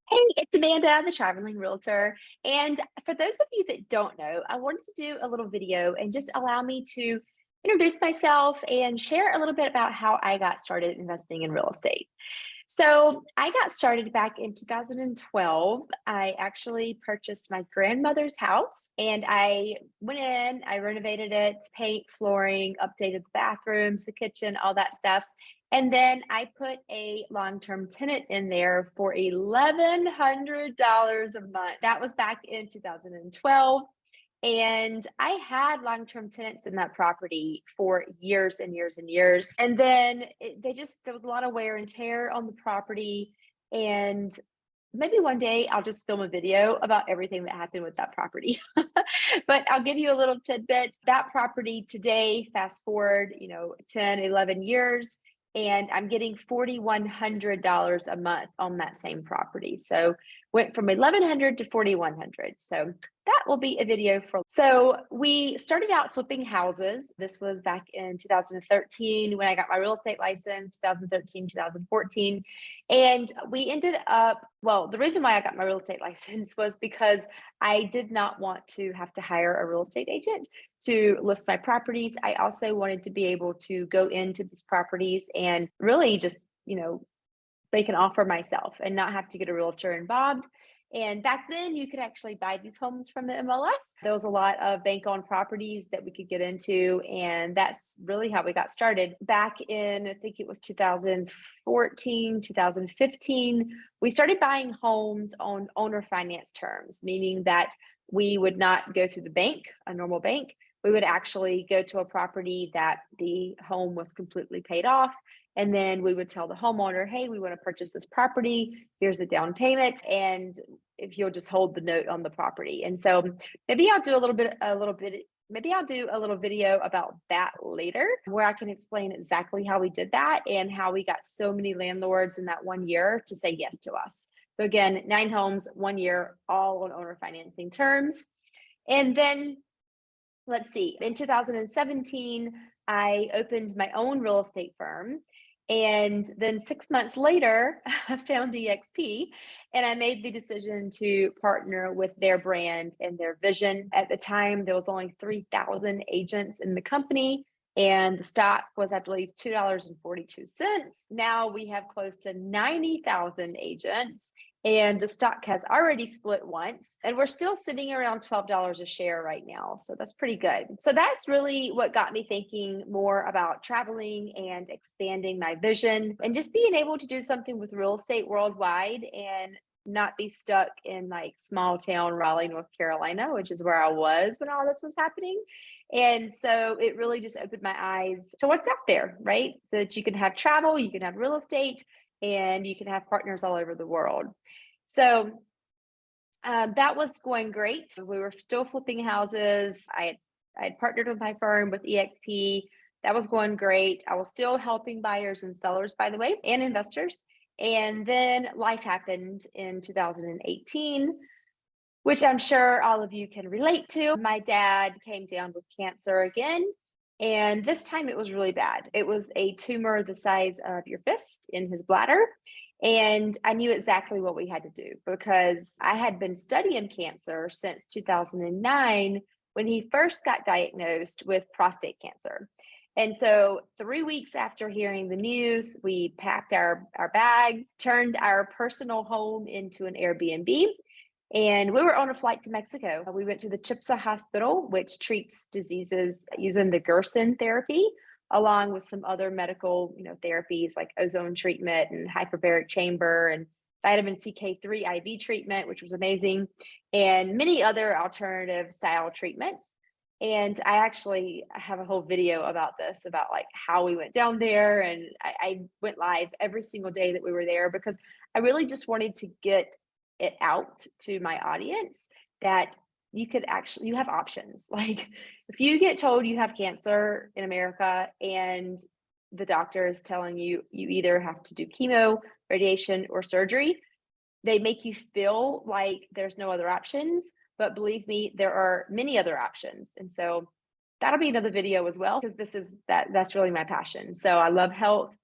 Hey, it's Amanda, the traveling realtor. And for those of you that don't know, I wanted to do a little video and just allow me to introduce myself and share a little bit about how I got started investing in real estate. So, I got started back in 2012. I actually purchased my grandmother's house and I went in, I renovated it, paint, flooring, updated the bathrooms, the kitchen, all that stuff. And then I put a long-term tenant in there for $1,100 a month. That was back in 2012. And I had long-term tenants in that property for years and years and years. And then there was a lot of wear and tear on the property. And maybe one day I'll just film a video about everything that happened with that property. But I'll give you a little tidbit. That property today, fast forward, 10, 11 years, and I'm getting $4,100 a month on that same property. So went from 1,100 to 4,100. So that will be a video for. So we started out flipping houses. This was back in 2013 when I got my real estate license, 2013, 2014. And we ended up, well, the reason why I got my real estate license was because I did not want to have to hire a real estate agent to list my properties. I also wanted to be able to go into these properties and really just, make an offer myself and not have to get a realtor involved. And back then, you could actually buy these homes from the MLS. There was a lot of bank-owned properties that we could get into, and that's really how we got started. Back in, I think it was 2014, 2015, we started buying homes on owner finance terms, meaning that we would not go through the bank, a normal bank. We would actually go to a property that the home was completely paid off. And then we would tell the homeowner, hey, we want to purchase this property. Here's the down payment. And if you'll just hold the note on the property. And so maybe I'll do maybe I'll do a little video about that later where I can explain exactly how we did that and how we got so many landlords in that 1 year to say yes to us. So again, 9 homes, 1 year, all on owner financing terms. And then let's see, in 2017, I opened my own real estate firm. And then 6 months later, I found EXP and I made the decision to partner with their brand and their vision. At the time, there was only 3,000 agents in the company and the stock was, I believe, $2.42. Now we have close to 90,000 agents and the stock has already split once and we're still sitting around $12 a share right now. So that's pretty good. So that's really what got me thinking more about traveling and expanding my vision and just being able to do something with real estate worldwide and not be stuck in like small town Raleigh, North Carolina, which is where I was when all this was happening. And so it really just opened my eyes to what's out there, right? So that you can have travel, you can have real estate, and you can have partners all over the world. So that was going great. We were still flipping houses. I had partnered with my firm with EXP. That was going great. I was still helping buyers and sellers, by the way, and investors. And then life happened in 2018, which I'm sure all of you can relate to. My dad came down with cancer again. And this time it was really bad. It was a tumor the size of your fist in his bladder. And I knew exactly what we had to do because I had been studying cancer since 2009 when he first got diagnosed with prostate cancer. And so 3 weeks after hearing the news, we packed our bags, turned our personal home into an Airbnb, and we were on a flight to Mexico. We went to the Chipsa Hospital, which treats diseases using the Gerson therapy, along with some other medical, therapies like ozone treatment and hyperbaric chamber and vitamin CK3 IV treatment, which was amazing, and many other alternative style treatments. And I actually have a whole video about this, about like how we went down there. And I went live every single day that we were there because I really just wanted to get it out to my audience that you have options. Like if you get told you have cancer in America and the doctor is telling you you either have to do chemo, radiation, or surgery, they make you feel like there's no other options. But believe me, there are many other options. And so that'll be another video as well, because that's really my passion. So I love health.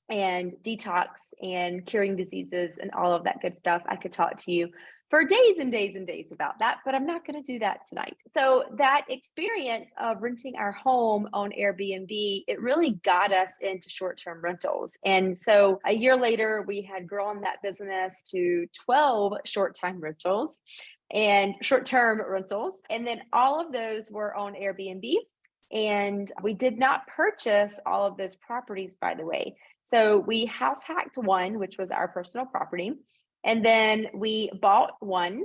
and detox and curing diseases and all of that good stuff. I could talk to you for days and days and days about that, but I'm not going to do that tonight. So that experience of renting our home on Airbnb, it really got us into short-term rentals. And so a year later, we had grown that business to 12 short-term rentals. And then all of those were on Airbnb. And we did not purchase all of those properties, by the way. So we house hacked one, which was our personal property. And then we bought one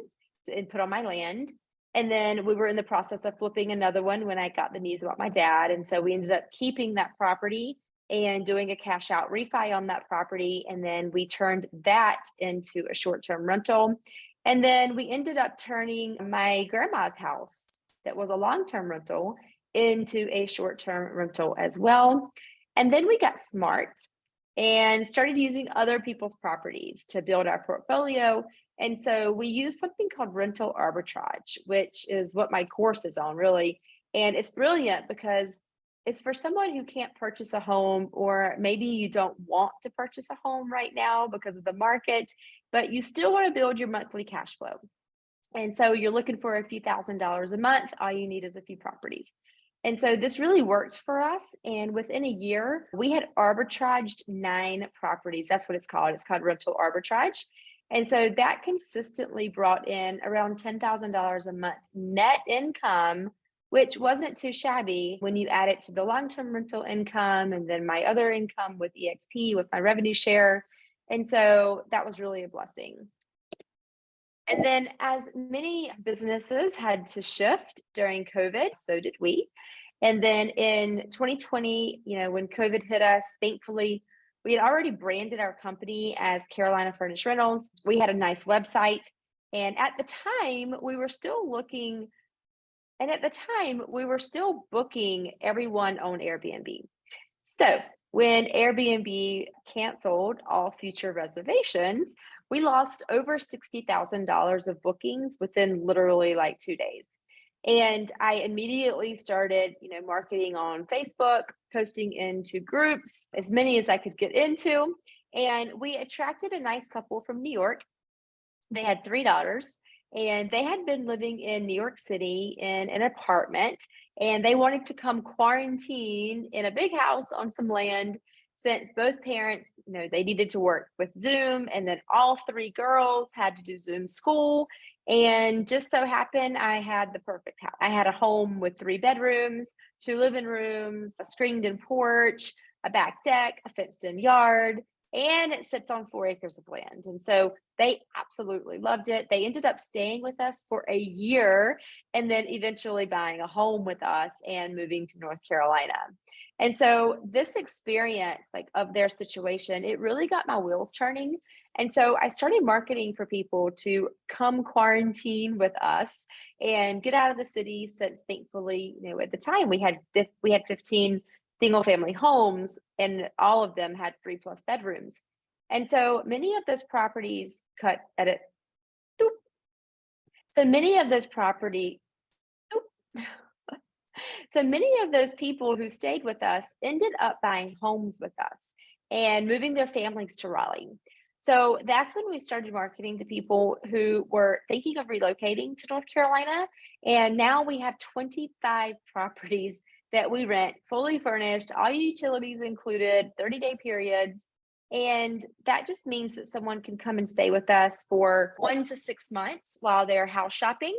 and put on my land. And then we were in the process of flipping another one when I got the news about my dad. And so we ended up keeping that property and doing a cash out refi on that property. And then we turned that into a short-term rental. And then we ended up turning my grandma's house that was a long-term rental into a short-term rental as well. And then we got smart and started using other people's properties to build our portfolio. And so we use something called rental arbitrage, which is what my course is on, really. And it's brilliant because it's for someone who can't purchase a home, or maybe you don't want to purchase a home right now because of the market, but you still want to build your monthly cash flow. And so you're looking for a few $1,000s a month. All you need is a few properties. And so this really worked for us. And within a year, we had arbitraged 9 properties. That's what it's called. It's called rental arbitrage. And so that consistently brought in around $10,000 a month net income, which wasn't too shabby when you add it to the long-term rental income and then my other income with EXP, with my revenue share. And so that was really a blessing. And then as many businesses had to shift during COVID, so did we. And then in 2020, when COVID hit us, thankfully, we had already branded our company as Carolina Furnished Rentals. We had a nice website. And at the time, we were still booking everyone on Airbnb. So when Airbnb canceled all future reservations, we lost over $60,000 of bookings within literally like 2 days. And I immediately started, marketing on Facebook, posting into groups, as many as I could get into. And we attracted a nice couple from New York. They had 3 daughters, and they had been living in New York City in an apartment, and they wanted to come quarantine in a big house on some land, since both parents, they needed to work with Zoom, and then all 3 girls had to do Zoom school. And just so happened, I had the perfect house. I had a home with 3 bedrooms, 2 living rooms, a screened-in porch, a back deck, a fenced-in yard, and it sits on 4 acres of land. And so they absolutely loved it. They ended up staying with us for a year and then eventually buying a home with us and moving to North Carolina. And so this experience, of their situation, it really got my wheels turning. And so I started marketing for people to come quarantine with us and get out of the city, since thankfully, at the time we had 15 single family homes, and all of them had 3+ bedrooms. And so many of those properties So many of those people who stayed with us ended up buying homes with us and moving their families to Raleigh. So that's when we started marketing to people who were thinking of relocating to North Carolina. And now we have 25 properties that we rent, fully furnished, all utilities included, 30-day periods. And that just means that someone can come and stay with us for 1 to 6 months while they're house shopping.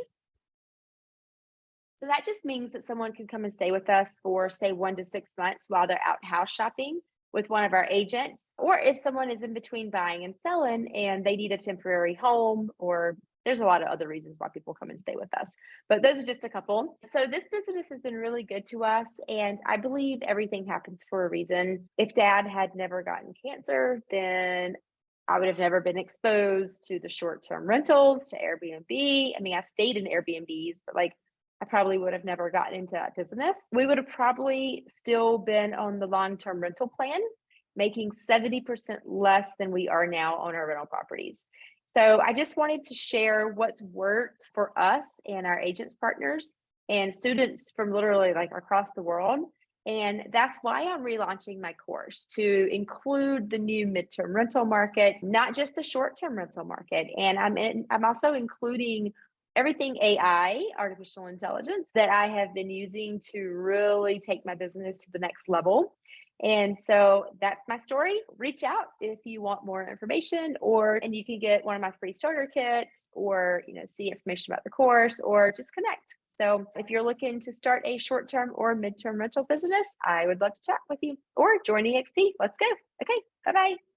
So that just means that someone can come and stay with us for, say, 1 to 6 months while they're out house shopping with one of our agents. Or if someone is in between buying and selling and they need a temporary home, or there's a lot of other reasons why people come and stay with us, but those are just a couple. So this business has been really good to us, and I believe everything happens for a reason. If Dad had never gotten cancer, then I would have never been exposed to the short-term rentals, to Airbnb. I mean, I stayed in Airbnbs, but I probably would have never gotten into that business. We would have probably still been on the long-term rental plan, making 70% less than we are now on our rental properties. So I just wanted to share what's worked for us and our agents partners and students from literally across the world. And that's why I'm relaunching my course to include the new midterm rental market, not just the short-term rental market. And I'm also including everything AI, artificial intelligence, that I have been using to really take my business to the next level. And so that's my story. Reach out if you want more information, and you can get one of my free starter kits, or see information about the course, or just connect. So if you're looking to start a short-term or midterm rental business, I would love to chat with you, or join EXP. Let's go. Okay. Bye-bye.